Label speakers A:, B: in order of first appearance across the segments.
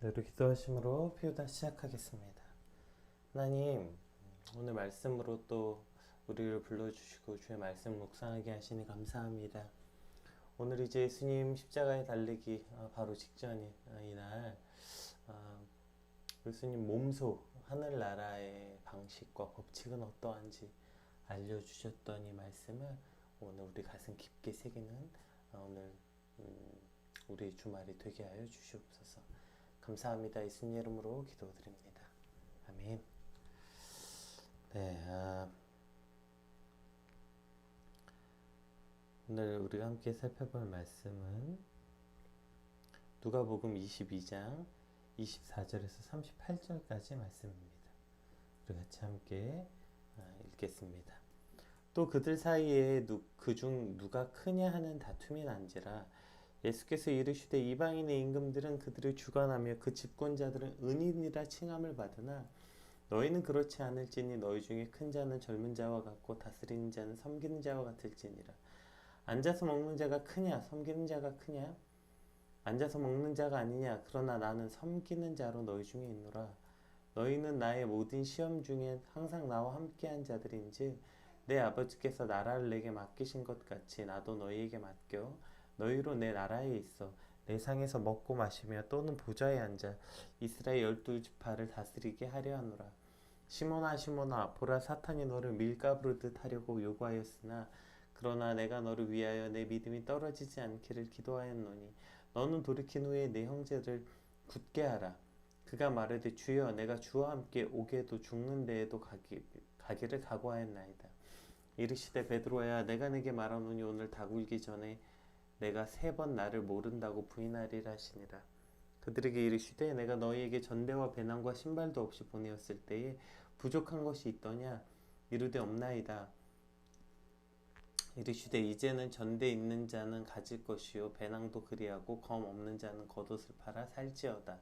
A: 네, 우리 기도하심으로 피우다 시작하겠습니다. 하나님, 오늘 말씀으로 또 우리를 불러주시고 주의 말씀 묵상하게 하시니 감사합니다. 오늘 이제 예수님 십자가에 달리기 바로 직전인 이날 예수님 몸소 하늘나라의 방식과 법칙은 어떠한지 알려주셨던 이 말씀을 오늘 우리 가슴 깊게 새기는 오늘 우리의 주말이 되게 하여 주시옵소서. 감사합니다. 예수님 이름으로 기도드립니다. 아멘. 네, 오늘 우리가 함께 살펴볼 말씀은 누가복음 22장 24절에서 38절까지 말씀입니다. 우리 같이 함께 읽겠습니다. 또 그들 사이에 그중 누가 크냐 하는 다툼이 난지라 예수께서 이르시되 이방인의 임금들은 그들을 주관하며 그 집권자들은 은인이라 칭함을 받으나 너희는 그렇지 않을지니 너희 중에 큰 자는 젊은 자와 같고 다스리는 자는 섬기는 자와 같을지니라. 앉아서 먹는 자가 크냐 섬기는 자가 크냐? 앉아서 먹는 자가 아니냐? 그러나 나는 섬기는 자로 너희 중에 있노라. 너희는 나의 모든 시험 중에 항상 나와 함께한 자들인즉 내 아버지께서 나라를 내게 맡기신 것 같이 나도 너희에게 맡겨 너희로 내 나라에 있어 내 상에서 먹고 마시며 또는 보좌에 앉아 이스라엘 12지파를 다스리게 하려 하노라. 시몬아 시몬아 보라 사탄이 너를 밀가부르듯 하려고 요구하였으나 그러나 내가 너를 위하여 내 믿음이 떨어지지 않기를 기도하였노니 너는 돌이킨 후에 내 형제를 굳게 하라. 그가 말하되 주여 내가 주와 함께 오게도 죽는 데에도 가기를 각오하였나이다. 이르시되 베드로야 내가 내게 말하노니 오늘 닭울기 전에 내가 3번 나를 모른다고 부인하리라 하시니라. 그들에게 이르시되 내가 너희에게 전대와 배낭과 신발도 없이 보내었을 때에 부족한 것이 있더냐? 이르되 없나이다. 이르시되 이제는 전대 있는 자는 가질 것이요 배낭도 그리하고 검 없는 자는 겉옷을 팔아 살지어다.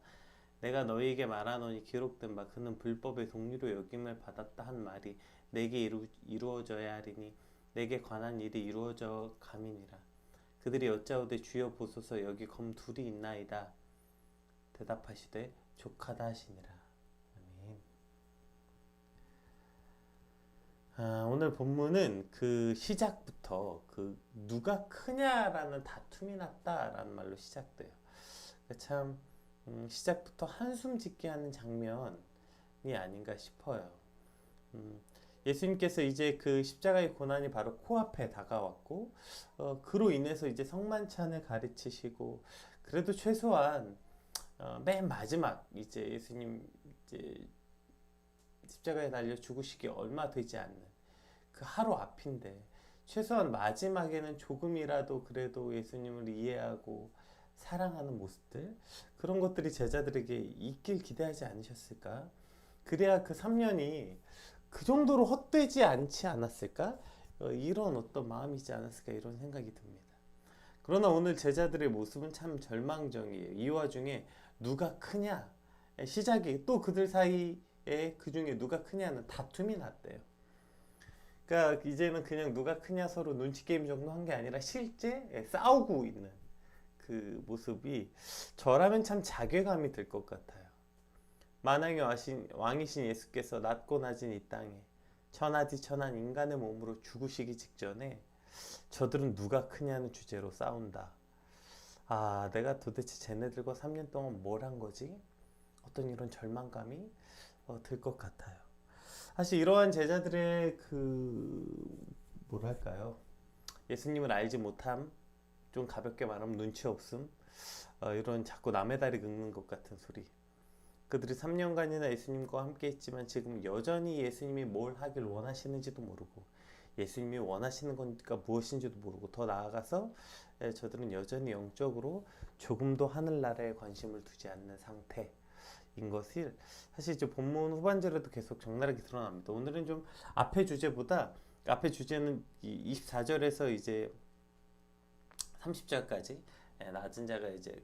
A: 내가 너희에게 말하노니 기록된 바 그는 불법의 동리로 여김을 받았다 한 말이 내게 이루어져야 하리니 내게 관한 일이 이루어져 감이니라. 그들이 여짜오되 주여 보소서 여기 검 둘이 있나이다. 대답하시되 족하다 하시니라. 아멘. 오늘 본문은 그 시작부터 그 누가 크냐라는 다툼이 났다라는 말로 시작돼요. 참 시작부터 한숨 짓게 하는 장면이 아닌가 싶어요. 예수님께서 이제 그 십자가의 고난이 바로 코앞에 다가왔고 그로 인해서 이제 성만찬을 가르치시고 그래도 최소한 맨 마지막 이제 예수님 이제 십자가에 달려 죽으시기 얼마 되지 않는 그 하루 앞인데 최소한 마지막에는 조금이라도 그래도 예수님을 이해하고 사랑하는 모습들 그런 것들이 제자들에게 있길 기대하지 않으셨을까? 그래야 그 3년이 그 정도로 헛되지 않지 않았을까? 이런 어떤 마음이지 않았을까 이런 생각이 듭니다. 그러나 오늘 제자들의 모습은 참 절망적이에요. 이 와중에 누가 크냐? 시작이 또 그들 사이에 그 중에 누가 크냐는 다툼이 났대요. 그러니까 이제는 그냥 누가 크냐 서로 눈치 게임 정도 한 게 아니라 실제 싸우고 있는 그 모습이 저라면 참 자괴감이 들 것 같아요. 만왕의 왕이신 예수께서 낮고 낮은 이 땅에 천하디 천한 인간의 몸으로 죽으시기 직전에 저들은 누가 크냐는 주제로 싸운다. 아, 내가 도대체 쟤네들과 3년 동안 뭘 한 거지? 어떤 이런 절망감이 들 것 같아요. 사실 이러한 제자들의 뭐랄까요? 예수님을 알지 못함, 좀 가볍게 말하면 눈치 없음, 이런 자꾸 남의 다리 긁는 것 같은 소리. 그들이 3년간이나 예수님과 함께 했지만 지금 여전히 예수님이 뭘 하길 원하시는지도 모르고 예수님이 원하시는 거니까 무엇인지도 모르고 더 나아가서 저들은 여전히 영적으로 조금도 하늘나라에 관심을 두지 않는 상태인 것을 사실 이제 본문 후반절에도 계속 적나라하게 드러납니다. 오늘은 좀 앞의 주제보다 앞의 주제는 24절에서 이제 30절까지 낮은 자가 이제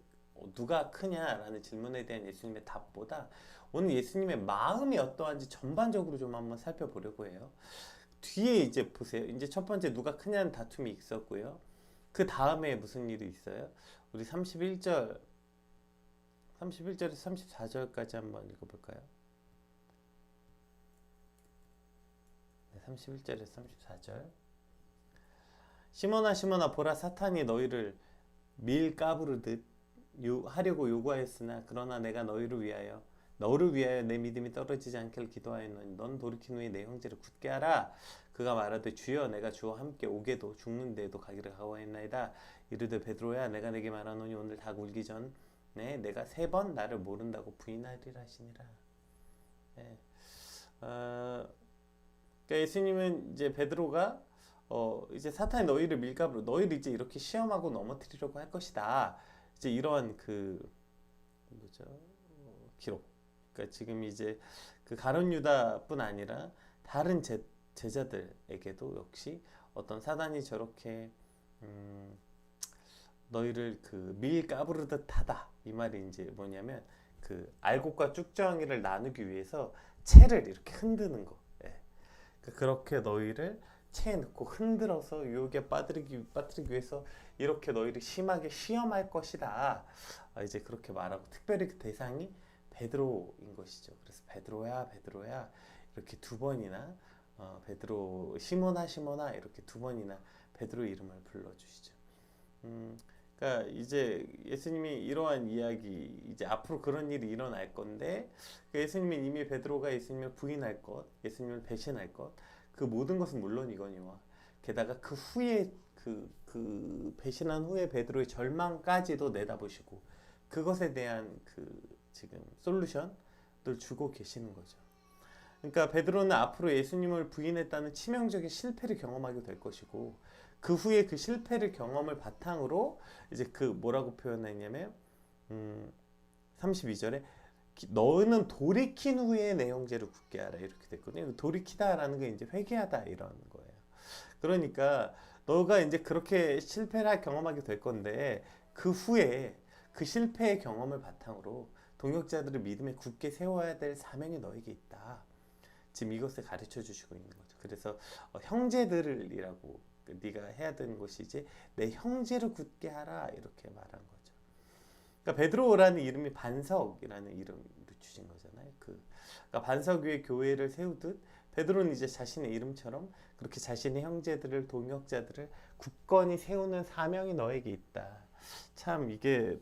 A: 누가 크냐라는 질문에 대한 예수님의 답보다 오늘 예수님의 마음이 어떠한지 전반적으로 좀 한번 살펴보려고 해요. 뒤에 이제 보세요. 이제 첫 번째 누가 크냐는 다툼이 있었고요. 그 다음에 무슨 일이 있어요? 우리 31절 31절에서 34절까지 한번 읽어볼까요? 네, 31절에서 34절. 시몬아 시몬아 보라 사탄이 너희를 밀 까부르듯 하려고 요구하였으나 그러나 내가 너를 위하여 내 믿음이 떨어지지 않기를 기도하였노니 넌 돌이킨 후에 내 형제를 굳게 하라. 그가 말하되 주여 내가 주와 함께 오게도 죽는데도 가기를 각오하였나이다. 이르되 베드로야 내가 내게 말하노니 오늘 닭 울기 전에 내가 3번 나를 모른다고 부인하리라 하시니라. 네. 그러니까 예수님은 이제 베드로가 이제 사탄이 너희를 밀가부로 너희를 이제 이렇게 시험하고 넘어뜨리려고 할 것이다. 이제 이러한 그 뭐죠? 기록. 그러니까 지금 이제 그 가룟 유다뿐 아니라 다른 제자들에게도 역시 어떤 사단이 저렇게 너희를 그 밀 까부르듯 하다. 이 말이 이제 뭐냐면 그 알곡과 쭉정이를 나누기 위해서 채를 이렇게 흔드는 거. 예. 그렇게 너희를 채에 넣고 흔들어서 유혹에 빠뜨리기 위해서 이렇게 너희를 심하게 시험할 것이다. 이제 그렇게 말하고 특별히 그 대상이 베드로인 것이죠. 그래서 베드로야 베드로야 이렇게 2번이나 베드로 시몬아 시몬아 이렇게 2번이나 베드로 이름을 불러주시죠. 그러니까 이제 예수님이 이러한 이야기 이제 앞으로 그런 일이 일어날 건데 예수님이 이미 베드로가 예수님을 부인할 것, 예수님을 배신할 것, 그 모든 것은 물론이거니와 게다가 그 후에 그 배신한 후에 베드로의 절망까지도 내다보시고 그것에 대한 그 지금 솔루션을 주고 계시는 거죠. 그러니까 베드로는 앞으로 예수님을 부인했다는 치명적인 실패를 경험하게 될 것이고 그 후에 그 실패를 경험을 바탕으로 이제 그 뭐라고 표현했냐면 32절에 너는 돌이킨 후에 내 형제를 굳게 하라 이렇게 됐거든요. 돌이키다라는 게 이제 회개하다 이런 거예요. 그러니까 너가 이제 그렇게 실패를 경험하게 될 건데 그 후에 그 실패의 경험을 바탕으로 동역자들을 믿음에 굳게 세워야 될 사명이 너에게 있다. 지금 이것을 가르쳐 주시고 있는 거죠. 그래서 형제들이라고 네가 해야 되는 것이 이제 내 형제를 굳게 하라 이렇게 말한 거죠. 그러니까 베드로라는 이름이 반석이라는 이름을 주신 거잖아요. 그러니까 반석 위에 교회를 세우듯 베드로는 이제 자신의 이름처럼 그렇게 자신의 형제들을 동역자들을 굳건히 세우는 사명이 너에게 있다. 참 이게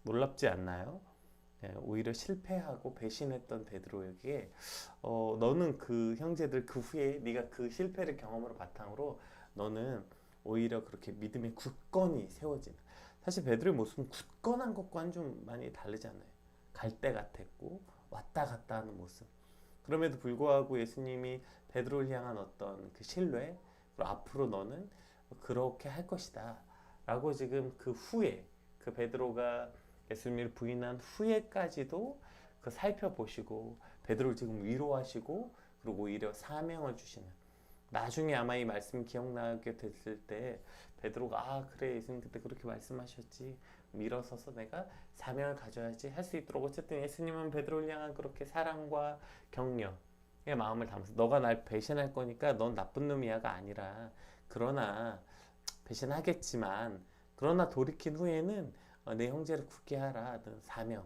A: 놀랍지 않나요? 오히려 실패하고 배신했던 베드로에게 너는 그 형제들 그 후에 네가 그 실패를 경험으로 바탕으로 너는 오히려 그렇게 믿음에 굳건히 세워지는 사실 베드로의 모습은 굳건한 것과는 좀 많이 다르잖아요. 갈대 같았고 왔다 갔다 하는 모습. 그럼에도 불구하고 예수님이 베드로를 향한 어떤 그 신뢰 그리고 앞으로 너는 그렇게 할 것이다 라고 지금 그 후에 그 베드로가 예수님을 부인한 후에까지도 그 살펴보시고 베드로를 지금 위로하시고 그리고 오히려 사명을 주시는 나중에 아마 이 말씀이 기억나게 됐을 때 베드로가 그래 예수님 그때 그렇게 말씀하셨지 일어서서 내가 사명을 가져야지 할 수 있도록 어쨌든 예수님은 베드로를 향한 그렇게 사랑과 격려의 마음을 담아서 너가 날 배신할 거니까 넌 나쁜 놈이야가 아니라 그러나 배신하겠지만 그러나 돌이킨 후에는 내 형제를 굳게 하라 는 사명을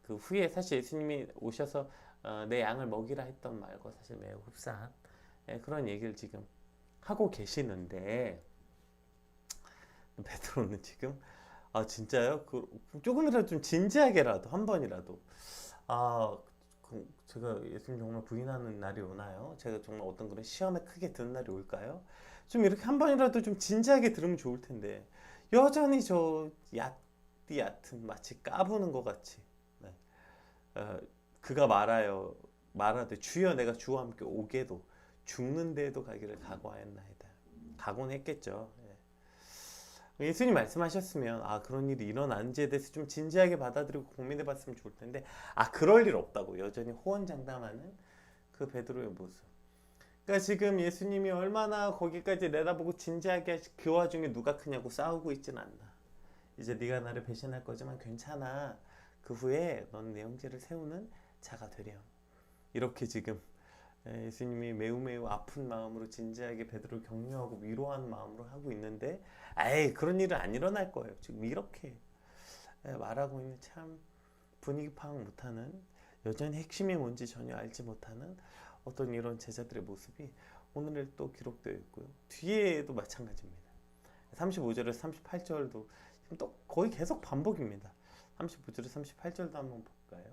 A: 그 후에 사실 예수님이 오셔서 내 양을 먹이라 했던 말과 사실 매우 흡사한 그런 얘기를 지금 하고 계시는데 베드로는 지금 진짜요? 조금이라도 좀 진지하게라도 한 번이라도 제가 예수님 정말 부인하는 날이 오나요? 제가 정말 어떤 그런 시험에 크게 드는 날이 올까요? 좀 이렇게 한 번이라도 좀 진지하게 들으면 좋을 텐데 여전히 저 얕은 마치 까부는 것 같이 그가 말하되 주여 내가 주와 함께 오게도 죽는데도 가기를 각오하였나이다. 각오는 했겠죠. 예수님 말씀하셨으면 그런 일이 일어난지에 대해서 좀 진지하게 받아들이고 고민해 봤으면 좋을 텐데 그럴 일 없다고 여전히 호언장담하는 그 베드로의 모습. 그러니까 지금 예수님이 얼마나 거기까지 내다보고 진지하게 그 와중에 누가 크냐고 싸우고 있진 않나. 이제 네가 나를 배신할 거지만 괜찮아. 그 후에 넌 내 형제를 세우는 자가 되렴. 이렇게 지금 예수님이 매우 아픈 마음으로 진지하게 베드로를 격려하고 위로하는 마음으로 하고 있는데 그런 일은 안 일어날 거예요. 지금 이렇게 말하고 있는 참 분위기 파악 못하는, 여전히 핵심이 뭔지 전혀 알지 못하는 어떤 이런 제자들의 모습이 오늘 또 기록되어 있고요. 뒤에도 마찬가지입니다. 35절에서 38절도 지금 또 거의 계속 반복입니다. 35절에서 38절도 한번 볼까요?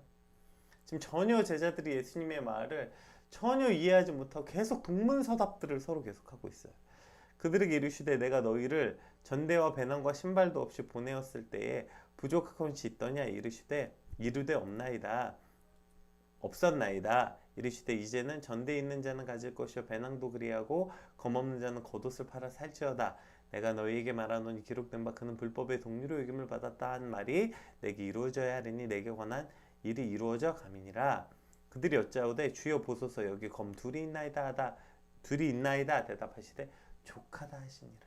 A: 지금 전혀 제자들이 예수님의 말을 전혀 이해하지 못하고 계속 동문서답들을 서로 계속하고 있어요. 그들에게 이르시되 내가 너희를 전대와 배낭과 신발도 없이 보내었을 때에 부족한 것이 있더냐 이르시되 이르되 없나이다. 없었나이다. 이르시되 이제는 전대에 있는 자는 가질 것이요 배낭도 그리하고 검없는 자는 겉옷을 팔아 살지어다. 내가 너희에게 말하노니 기록된 바 그는 불법의 동류로 여김을 받았다 한 말이 내게 이루어져야 하리니 내게 관한 일이 이루어져 감이니라. 그들이 여짜오되 주여 보소서 여기 검 둘이 있나이다 대답하시되 족하다 하시니라.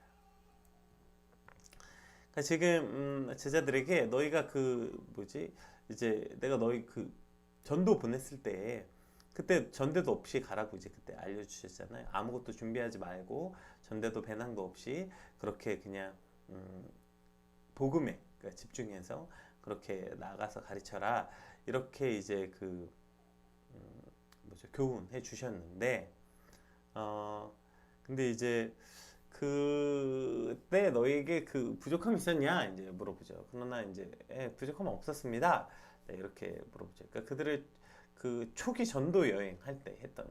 A: 그러니까 지금 제자들에게 너희가 이제 내가 너희 전도 보냈을 때 그때 전대도 없이 가라고 이제 그때 알려주셨잖아요. 아무것도 준비하지 말고 전대도 배낭도 없이 그렇게 그냥 복음에 집중해서 그렇게 나가서 가르쳐라 이렇게 이제 교훈해 주셨는데 근데 이제 그때 너에게 부족함이 있었냐 이제 물어보죠. 그러나 이제 부족함은 없었습니다. 네, 이렇게 물어보죠. 그러니까 그들을 초기 전도 여행할 때 했던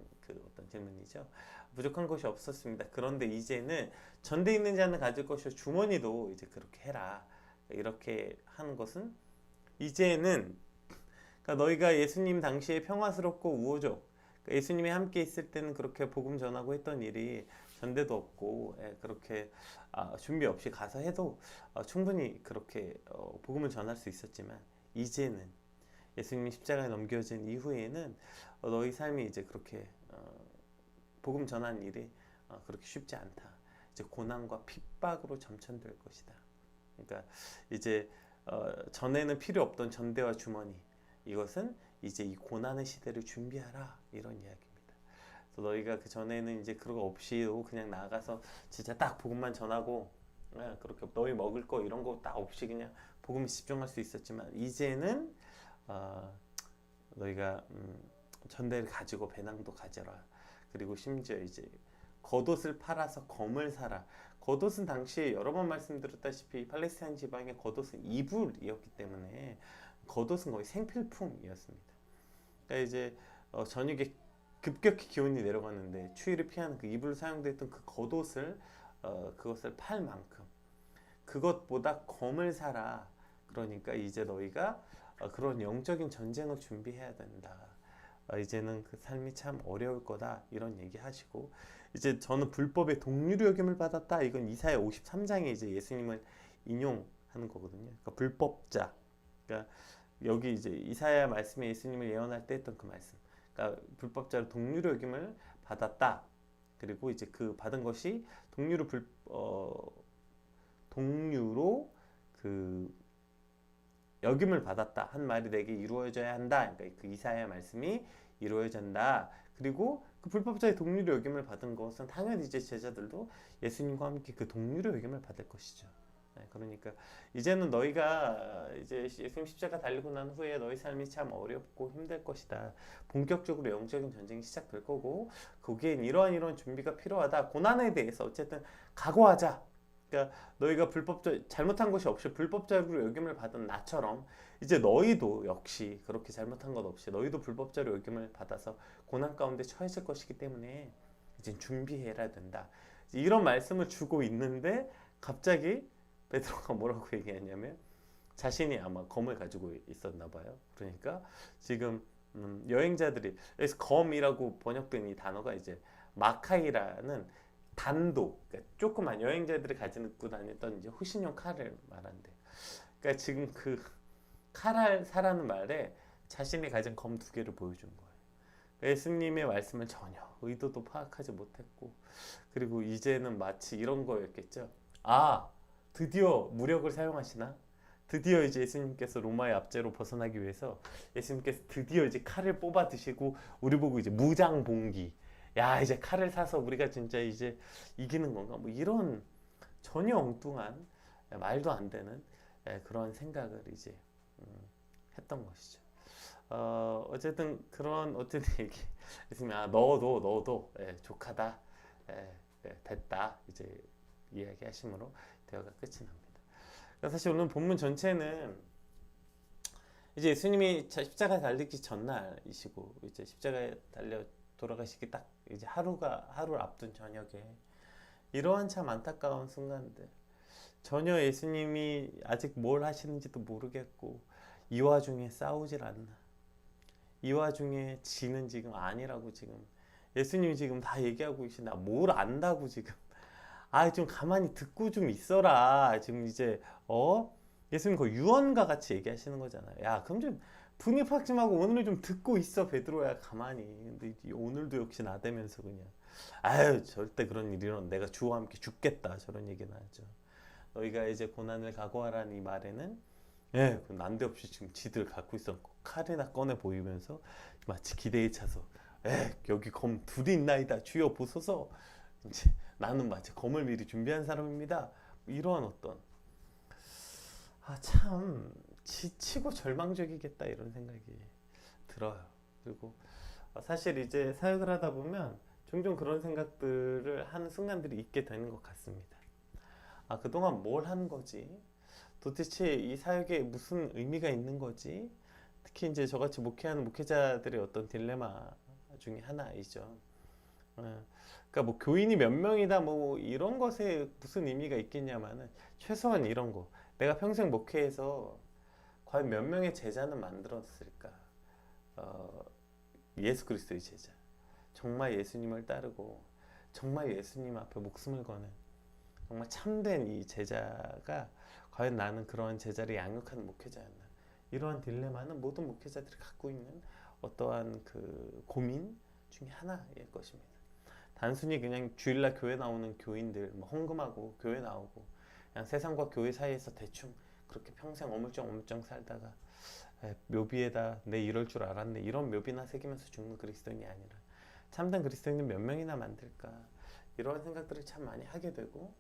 A: 어떤 질문이죠. 부족한 것이 없었습니다. 그런데 이제는 전대 있는 자는 가질 것이요 주머니도 이제 그렇게 해라. 이렇게 하는 것은 이제는 그러니까 너희가 예수님 당시에 평화스럽고 우호적 그러니까 예수님이 함께 있을 때는 그렇게 복음 전하고 했던 일이 전대도 없고 그렇게 준비 없이 가서 해도 충분히 그렇게 복음을 전할 수 있었지만 이제는 예수님이 십자가에 넘겨진 이후에는 너희 삶이 이제 그렇게 복음 전하는 일이 그렇게 쉽지 않다. 이제 고난과 핍박으로 점천될 것이다. 그러니까 이제 전에는 필요 없던 전대와 주머니 이것은 이제 이 고난의 시대를 준비하라 이런 이야기입니다. 그래서 너희가 그 전에는 이제 그런 거 없이도 그냥 나가서 진짜 딱 복음만 전하고 그렇게 너희 먹을 거 이런 거 딱 없이 그냥 복음에 집중할 수 있었지만 이제는 너희가 전대를 가지고 배낭도 가져라. 그리고 심지어 이제 겉옷을 팔아서 검을 사라. 겉옷은 당시 여러 번 말씀드렸다시피 팔레스타인 지방의 겉옷은 이불이었기 때문에 겉옷은 거의 생필품이었습니다. 그러니까 이제 저녁에 급격히 기온이 내려갔는데 추위를 피하는 그 이불로 사용됐던 그 겉옷을 그것을 팔 만큼 그것보다 검을 사라. 그러니까 이제 너희가 그런 영적인 전쟁을 준비해야 된다. 이제는 그 삶이 참 어려울 거다 이런 얘기하시고 이제 저는 불법의 동류로 여김을 받았다. 이건 이사야 53장에 이제 예수님을 인용하는 거거든요. 그러니까 불법자. 그러니까 여기 이제 이사야 말씀에 예수님을 예언할 때 했던 그 말씀. 그러니까 불법자로 동류로 여김을 받았다. 그리고 이제 그 받은 것이 동류로 여김을 받았다 한 말이 내게 이루어져야 한다. 그러니까 그 이사야 말씀이 이루어진다. 그리고 그 불법자의 동류로 여김을 받은 것은 당연히 이제 제자들도 예수님과 함께 그 동류로 여김을 받을 것이죠. 그러니까 이제는 너희가 이제 예수님 십자가 달리고 난 후에 너희 삶이 참 어렵고 힘들 것이다. 본격적으로 영적인 전쟁이 시작될 거고 거기엔 이러한 준비가 필요하다. 고난에 대해서 어쨌든 각오하자. 그러니까 너희가 잘못한 것이 없이 불법자로 여김을 받은 나처럼 이제 너희도 역시 그렇게 잘못한 것 없이 너희도 불법자로 여김을 받아서 고난 가운데 처해질 것이기 때문에 이제 준비해야 된다. 이런 말씀을 주고 있는데 갑자기 베드로가 뭐라고 얘기했냐면 자신이 아마 검을 가지고 있었나 봐요. 그러니까 지금 여행자들이 여기서 검이라고 번역된 이 단어가 이제 마카이라는 단도, 그러니까 조그만 여행자들이 가지고 다녔던 이제 호신용 칼을 말한대. 그러니까 지금 그 칼을 사라는 말에 자신이 가진 검 2개를 보여준 거예요. 예수님의 말씀을 전혀 의도도 파악하지 못했고, 그리고 이제는 마치 이런 거였겠죠. 드디어 무력을 사용하시나? 드디어 이제 예수님께서 로마의 압제로 벗어나기 위해서 예수님께서 드디어 이제 칼을 뽑아 드시고 우리 보고 이제 무장봉기. 야, 이제 칼을 사서 우리가 진짜 이제 이기는 건가? 뭐 이런 전혀 엉뚱한 말도 안 되는 그런 생각을 이제 했던 것이죠. 어쨌든 그런 어쨌든 얘기 있으면 너도 조카다, 됐다 이제 이야기하심으로 대화가 끝이 납니다. 그러니까 사실 오늘 본문 전체는 이제 예수님이 십자가에 달리기 전날이시고 이제 십자가에 달려 돌아가시기 딱 이제 하루를 앞둔 저녁에 이러한 참 안타까운 순간들, 전혀 예수님이 아직 뭘 하시는지도 모르겠고 이 와중에 싸우질 않나, 이 와중에 지는 지금 아니라고 지금 예수님이 지금 다 얘기하고 계신다. 뭘 안다고 지금. 좀 가만히 듣고 좀 있어라. 지금 이제 예수님 그 유언과 같이 얘기하시는 거잖아요. 야, 그럼 좀 분입 확지 말고 오늘은 좀 듣고 있어, 베드로야, 가만히. 근데 오늘도 역시 나대면서 그냥 절대 그런 일이 일어나. 내가 주와 함께 죽겠다. 저런 얘기는 하죠. 너희가 이제 고난을 각오하라는 이 말에는 난데없이 지금 지들 갖고 있었고 칼이나 꺼내 보이면서 마치 기대에 차서 여기 검 둘이 있나이다. 주여 보소서. 이제 나는 마치 검을 미리 준비한 사람입니다. 이러한 어떤 참 지치고 절망적이겠다 이런 생각이 들어요. 그리고 사실 이제 사역을 하다 보면 종종 그런 생각들을 하는 순간들이 있게 되는 것 같습니다. 그동안 뭘 한 거지? 도대체 이 사역에 무슨 의미가 있는 거지? 특히 이제 저같이 목회하는 목회자들의 어떤 딜레마 중에 하나이죠. 그러니까 뭐 교인이 몇 명이다 뭐 이런 것에 무슨 의미가 있겠냐마는 최소한 이런 거, 내가 평생 목회해서 과연 몇 명의 제자는 만들었을까? 예수 그리스도의 제자, 정말 예수님을 따르고 정말 예수님 앞에 목숨을 거는 정말 참된 이 제자가 과연 나는 그런 제자를 양육하는 목회자였나? 이러한 딜레마는 모든 목회자들이 갖고 있는 어떠한 그 고민 중에 하나일 것입니다. 단순히 그냥 주일날 교회 나오는 교인들 뭐 헌금하고 교회 나오고 그냥 세상과 교회 사이에서 대충 그렇게 평생 어물쩡 살다가 묘비에다 내 이럴 줄 알았네 이런 묘비나 새기면서 죽는 그리스도인이 아니라 참된 그리스도인은 몇 명이나 만들까, 이런 생각들을 참 많이 하게 되고,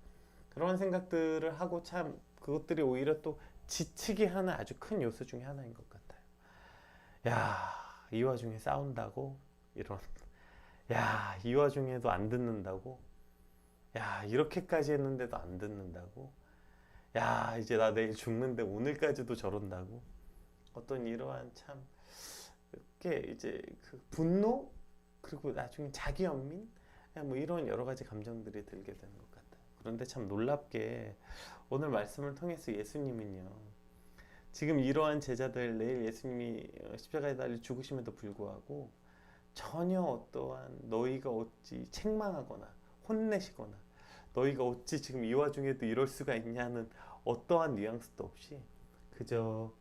A: 그런 생각들을 하고 참 그것들이 오히려 또 지치게 하는 아주 큰 요소 중에 하나인 것 같아요. 이 와중에 싸운다고 이런, 이 와중에도 안 듣는다고, 이렇게까지 했는데도 안 듣는다고, 이제 나 내일 죽는데 오늘까지도 저런다고, 어떤 이러한 참 이렇게 이제 그 분노, 그리고 나중에 자기 연민, 뭐 이런 여러 가지 감정들이 들게 되는 것 같아요. 그런데 참 놀랍게 오늘 말씀을 통해서 예수님은요, 지금 이러한 제자들, 내일 예수님이 십자가에 달려 죽으심에도 불구하고 전혀 어떠한 너희가 어찌 책망하거나 혼내시거나 너희가 어찌 지금 이 와중에도 이럴 수가 있냐는 어떠한 뉘앙스도 없이 그저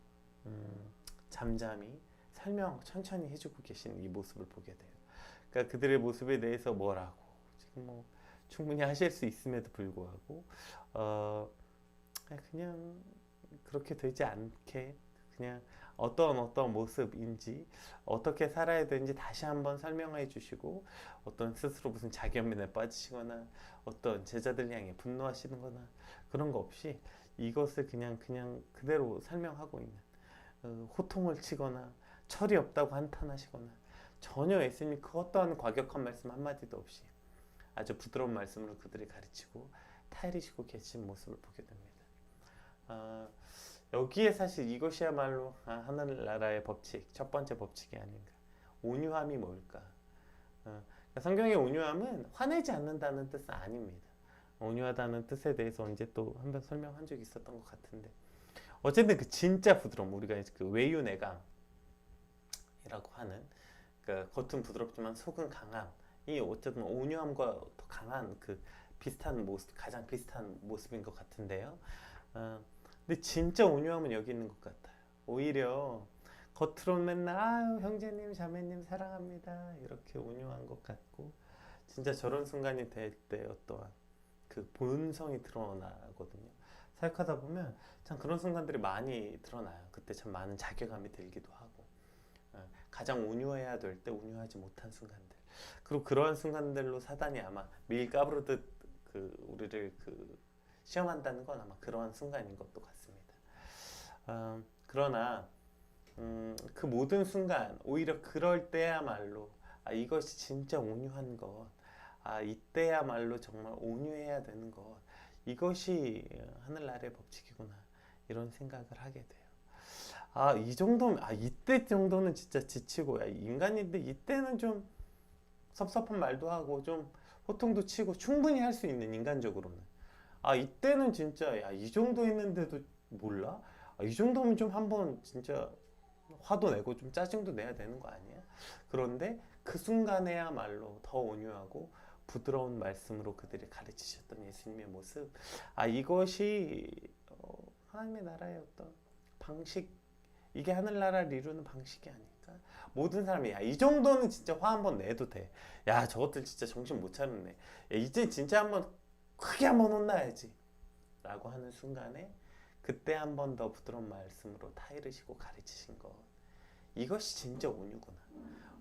A: 잠잠히 설명 천천히 해주고 계시는 이 모습을 보게 돼요. 그러니까 그들의 모습에 대해서 뭐라고 지금 뭐 충분히 하실 수 있음에도 불구하고 그냥 그렇게 되지 않게 그냥 어떤 모습인지 어떻게 살아야 되는지 다시 한번 설명해 주시고, 어떤 스스로 무슨 자기연민에 빠지시거나 어떤 제자들 향해 분노하시는 거나 그런 거 없이 이것을 그냥 그대로 설명하고 있는, 호통을 치거나 철이 없다고 한탄하시거나 전혀 예수님이 그 어떠한 과격한 말씀 한마디도 없이 아주 부드러운 말씀으로 그들이 가르치고 타이르시고 계신 모습을 보게 됩니다. 여기에 사실 이것이야말로 하늘나라의 법칙, 첫 번째 법칙이 아닌가. 온유함이 뭘까? 성경의 온유함은 화내지 않는다는 뜻은 아닙니다. 온유하다는 뜻에 대해서 언제 또 한번 설명한 적이 있었던 것 같은데, 어쨌든 그 진짜 부드러움, 우리가 그 외유내강이라고 하는 그 겉은 부드럽지만 속은 강함이 어쨌든 온유함과 더 강한 그 비슷한 모습, 가장 비슷한 모습인 것 같은데요. 근데 진짜 온유함은 여기 있는 것 같아요. 오히려 겉으로는 맨날 형제님 자매님 사랑합니다 이렇게 온유한 것 같고, 진짜 저런 순간이 될 때 어떠한 그 본성이 드러나거든요. 사역하다 보면 참 그런 순간들이 많이 드러나요. 그때 참 많은 자괴감이 들기도 하고, 가장 온유해야 될 때 온유하지 못한 순간들, 그리고 그러한 순간들로 사단이 아마 밀 까부르듯 우리를 시험한다는 건 아마 그러한 순간인 것도 같습니다. 그러나 그 모든 순간 오히려 그럴 때야말로 이것이 진짜 온유한 것, 이때야말로 정말 온유해야 되는 것, 이것이 하늘나라의 법칙이구나 이런 생각을 하게 돼요. 이 정도면 이때 정도는 진짜 지치고 인간인데 이때는 좀 섭섭한 말도 하고 좀 호통도 치고 충분히 할 수 있는 인간적으로는 이때는 진짜 이 정도 했는데도 몰라? 이 정도면 좀 한번 진짜 화도 내고 좀 짜증도 내야 되는 거 아니야? 그런데 그 순간에야말로 더 온유하고 부드러운 말씀으로 그들이 가르치셨던 예수님의 모습, 이것이 하나님의 나라의 어떤 방식, 이게 하늘나라를 이루는 방식이 아닐까? 모든 사람이 이 정도는 진짜 화 한번 내도 돼. 저것들 진짜 정신 못 차렸네. 이제 진짜 한번 크게 한번 혼나야지 라고 하는 순간에 그때 한 번 더 부드러운 말씀으로 타이르시고 가르치신 것, 이것이 진짜 온유구나.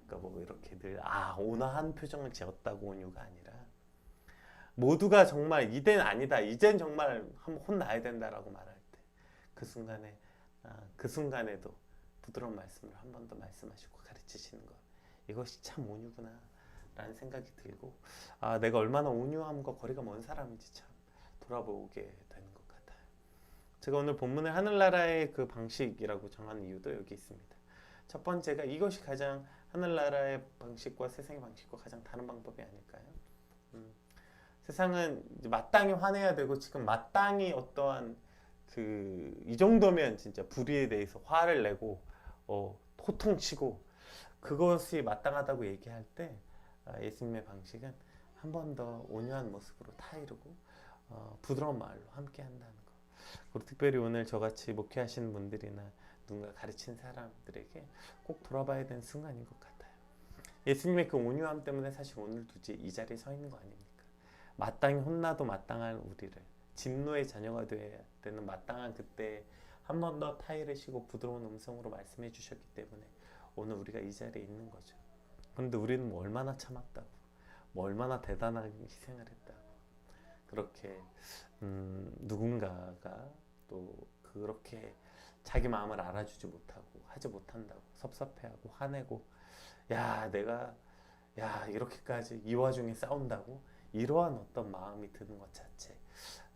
A: 그러니까 뭐 이렇게 늘 온화한 표정을 지었다고 온유가 아니라 모두가 정말 이젠 아니다, 이젠 정말 한번 혼나야 된다라고 말할 때 그 순간에도 부드러운 말씀을 한 번 더 말씀하시고 가르치시는 것, 이것이 참 온유구나 라는 생각이 들고 내가 얼마나 온유함과 거리가 먼 사람인지 참 돌아보게 되는 것 같아요. 제가 오늘 본문을 하늘나라의 그 방식이라고 정한 이유도 여기 있습니다. 첫 번째가 이것이 가장 하늘나라의 방식과 세상의 방식과 가장 다른 방법이 아닐까요? 세상은 이제 마땅히 화내야 되고 지금 마땅히 어떠한 이 정도면 진짜 불의에 대해서 화를 내고 호통치고 그것이 마땅하다고 얘기할 때 예수님의 방식은 한 번 더 온유한 모습으로 타이르고 부드러운 말로 함께 한다는 것. 그리고 특별히 오늘 저같이 목회하시는 분들이나 누군가 가르친 사람들에게 꼭 돌아봐야 되는 순간인 것 같아요. 예수님의 그 온유함 때문에 사실 오늘도 이 자리에 서 있는 거 아닙니까? 마땅히 혼나도 마땅한 우리를, 진노의 자녀가 되어야 되는 마땅한 그때 한 번 더 타이르시고 부드러운 음성으로 말씀해 주셨기 때문에 오늘 우리가 이 자리에 있는 거죠. 그런데 우리는 뭐 얼마나 참았다고, 뭐 얼마나 대단하게 희생을 했다고, 그렇게 누군가가 또 그렇게 자기 마음을 알아주지 못하고 하지 못한다고 섭섭해하고 화내고 내가 이렇게까지 이 와중에 싸운다고 이러한 어떤 마음이 드는 것 자체,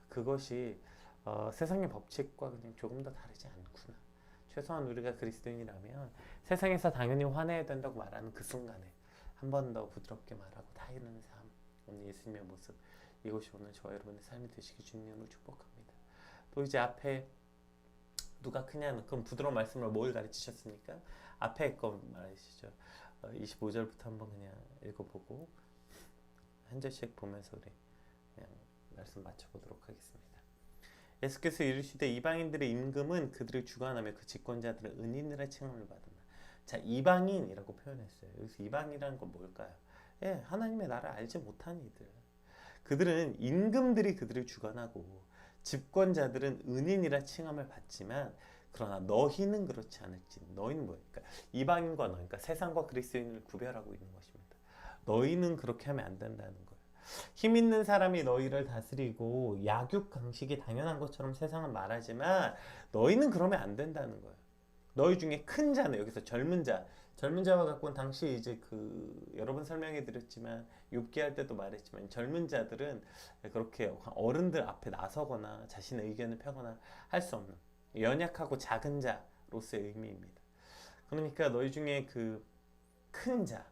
A: 그것이 세상의 법칙과 그냥 조금 더 다르지 않구나. 최소한 우리가 그리스도인이라면 세상에서 당연히 화내야 된다고 말하는 그 순간에 한 번 더 부드럽게 말하고 타이르는 삶, 오늘 예수님의 모습, 이것이 오늘 저와 여러분의 삶이 되시기 주님을 축복합니다. 또 이제 앞에 누가 크냐는, 그럼 부드러운 말씀으로 뭘 가르치셨습니까? 앞에 거 말하시죠. 25절부터 한번 그냥 읽어보고 한 절씩 보면서 우리 그냥 말씀 맞춰보도록 하겠습니다. 예수께서 이르시되 이방인들의 임금은 그들을 주관하며 그 집권자들은 은인이라 칭함을 받는다. 자, 이방인이라고 표현했어요. 여기서 이방이라는 건 뭘까요? 하나님의 나라 알지 못한 이들. 그들은 임금들이 그들을 주관하고 집권자들은 은인이라 칭함을 받지만 그러나 너희는 그렇지 않을지. 너희는 뭐예요? 그러니까 이방인과 그러니까 세상과 그리스도인을 구별하고 있는 것입니다. 너희는 그렇게 하면 안 된다는 거예요. 힘 있는 사람이 너희를 다스리고 약육강식이 당연한 것처럼 세상은 말하지만 너희는 그러면 안 된다는 거예요. 너희 중에 큰 자는, 여기서 젊은 자와 갖고는 당시 이제 여러 번 설명해 드렸지만 욥기 할 때도 말했지만 젊은 자들은 그렇게 어른들 앞에 나서거나 자신의 의견을 펴거나 할 수 없는 연약하고 작은 자로서의 의미입니다. 그러니까 너희 중에 큰 자,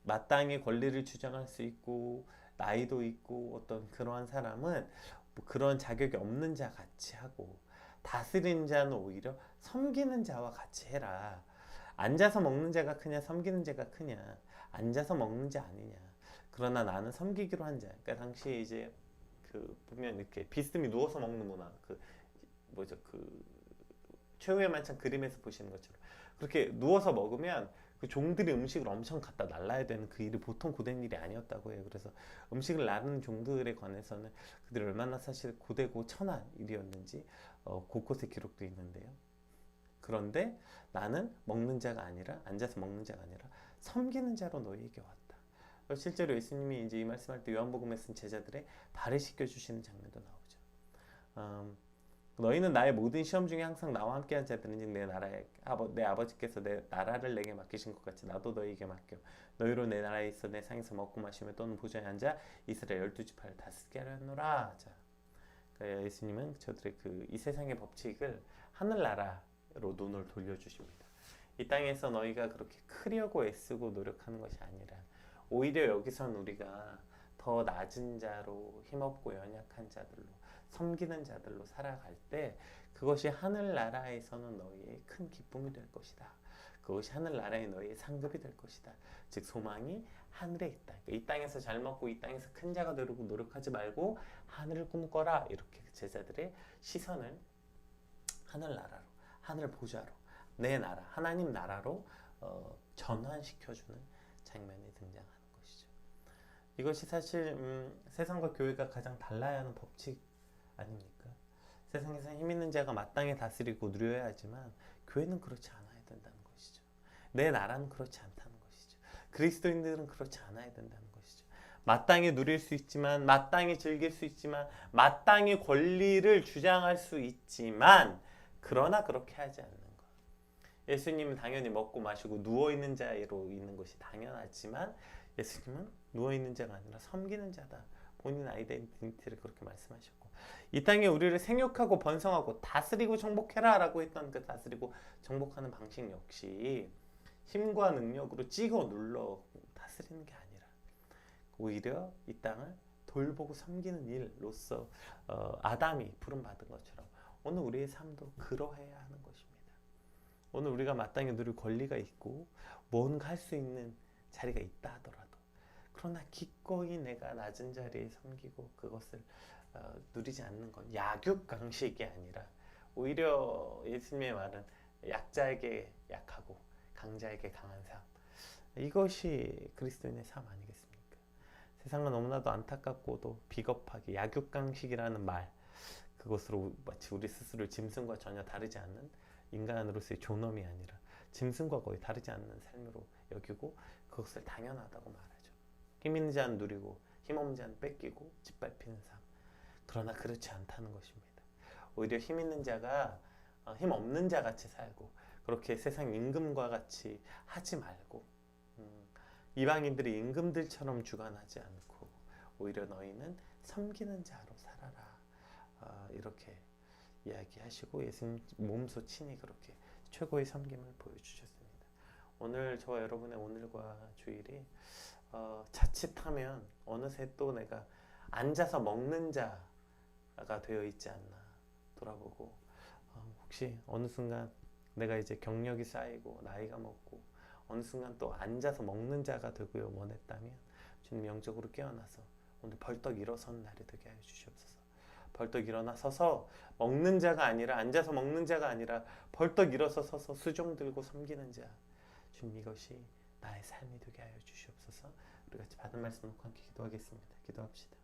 A: 마땅히 권리를 주장할 수 있고 나이도 있고 어떤 그러한 사람은 뭐 그런 자격이 없는 자 같이 하고, 다스리는 자는 오히려 섬기는 자와 같이 해라. 앉아서 먹는 자가 크냐 섬기는 자가 크냐? 앉아서 먹는 자 아니냐. 그러나 나는 섬기기로 한 자. 그러니까 당시에 이제 보면 이렇게 비스듬히 누워서 먹는 문화, 최후의 만찬 그림에서 보시는 것처럼 그렇게 누워서 먹으면 그 종들이 음식을 엄청 갖다 날라야 되는 그 일이 보통 고된 일이 아니었다고 해요. 그래서 음식을 나르는 종들에 관해서는 그들이 얼마나 사실 고되고 천한 일이었는지 곳곳에 기록되어 있는데요. 그런데 나는 먹는 자가 아니라, 앉아서 먹는 자가 아니라 섬기는 자로 너희에게 왔다. 실제로 예수님이 이제 이 말씀할 때 요한복음에 쓴 제자들의 발을 씻겨 주시는 장면도 나오죠. 너희는 나의 모든 시험 중에 항상 나와 함께한 자들은즉 내 아버지께서 내 나라를 내게 맡기신 것 같이 나도 너희에게 맡겨 너희로 내 나라에 있어 내 상에서 먹고 마시며 또는 보좌에 앉아 이스라엘 12지파를 다스리게 하려노라. 자, 그러니까 예수님은 저들의 이 세상의 법칙을 하늘나라로 눈을 돌려주십니다. 이 땅에서 너희가 그렇게 크려고 애쓰고 노력하는 것이 아니라 오히려 여기선 우리가 더 낮은 자로 힘없고 연약한 자들로 섬기는 자들로 살아갈 때 그것이 하늘나라에서는 너희의 큰 기쁨이 될 것이다. 그것이 하늘나라의 너희의 상급이 될 것이다. 즉 소망이 하늘에 있다. 그러니까 이 땅에서 잘 먹고 이 땅에서 큰 자가 되려고 노력하지 말고 하늘을 꿈꿔라. 이렇게 제자들의 시선을 하늘나라로, 하늘 보좌로, 내 나라, 하나님 나라로 전환시켜주는 장면이 등장하는 것이죠. 이것이 사실 세상과 교회가 가장 달라야 하는 법칙 아닙니까? 세상에서 힘 있는 자가 마땅히 다스리고 누려야 하지만 교회는 그렇지 않아야 된다는 것이죠. 내 나라는 그렇지 않다는 것이죠. 그리스도인들은 그렇지 않아야 된다는 것이죠. 마땅히 누릴 수 있지만, 마땅히 즐길 수 있지만, 마땅히 권리를 주장할 수 있지만, 그러나 그렇게 하지 않는 것. 예수님은 당연히 먹고 마시고 누워있는 자로 있는 것이 당연하지만 예수님은 누워있는 자가 아니라 섬기는 자다. 본인 아이덴티티를 그렇게 말씀하셨고 이 땅에 우리를 생육하고 번성하고 다스리고 정복해라 라고 했던 그 다스리고 정복하는 방식 역시 힘과 능력으로 찍어 눌러 다스리는 게 아니라 오히려 이 땅을 돌보고 섬기는 일로서 아담이 부름받은 것처럼 오늘 우리의 삶도 그러해야 하는 것입니다. 오늘 우리가 마땅히 누릴 권리가 있고 뭔가 할 수 있는 자리가 있다 하더라도 그러나 기꺼이 내가 낮은 자리에 섬기고 그것을 누리지 않는 건 약육강식이 아니라 오히려 예수님의 말은 약자에게 약하고 강자에게 강한 삶, 이것이 그리스도인의 삶 아니겠습니까? 세상은 너무나도 안타깝고도 비겁하게 약육강식이라는 말, 그것으로 마치 우리 스스로를 짐승과 전혀 다르지 않는 인간으로서의 존엄이 아니라 짐승과 거의 다르지 않는 삶으로 여기고 그것을 당연하다고 말하죠. 힘 있는 자는 누리고 힘 없는 자는 뺏기고 짓밟히는 삶. 그러나 그렇지 않다는 것입니다. 오히려 힘 있는 자가 힘 없는 자 같이 살고 그렇게 세상 임금과 같이 하지 말고 이방인들이 임금들처럼 주관하지 않고 오히려 너희는 섬기는 자로 살아라. 이렇게 이야기하시고 예수님 몸소 친히 그렇게 최고의 섬김을 보여주셨습니다. 오늘 저와 여러분의 오늘과 주일이 자칫하면 어느새 또 내가 앉아서 먹는 자가 되어 있지 않나 돌아보고 혹시 어느 순간 내가 이제 경력이 쌓이고 나이가 먹고 어느 순간 또 앉아서 먹는 자가 되고요 원했다면 주님 영적으로 깨어나서 오늘 벌떡 일어선 날이 되게 하여 주시옵소서. 벌떡 일어나 서서 먹는 자가 아니라 앉아서 먹는 자가 아니라 벌떡 일어서 서서 수종 들고 섬기는 자. 주님 이것이 나의 삶이 되게 하여 주시옵소서. 우리 같이 받은 말씀 놓고 함께 기도하겠습니다. 기도합시다.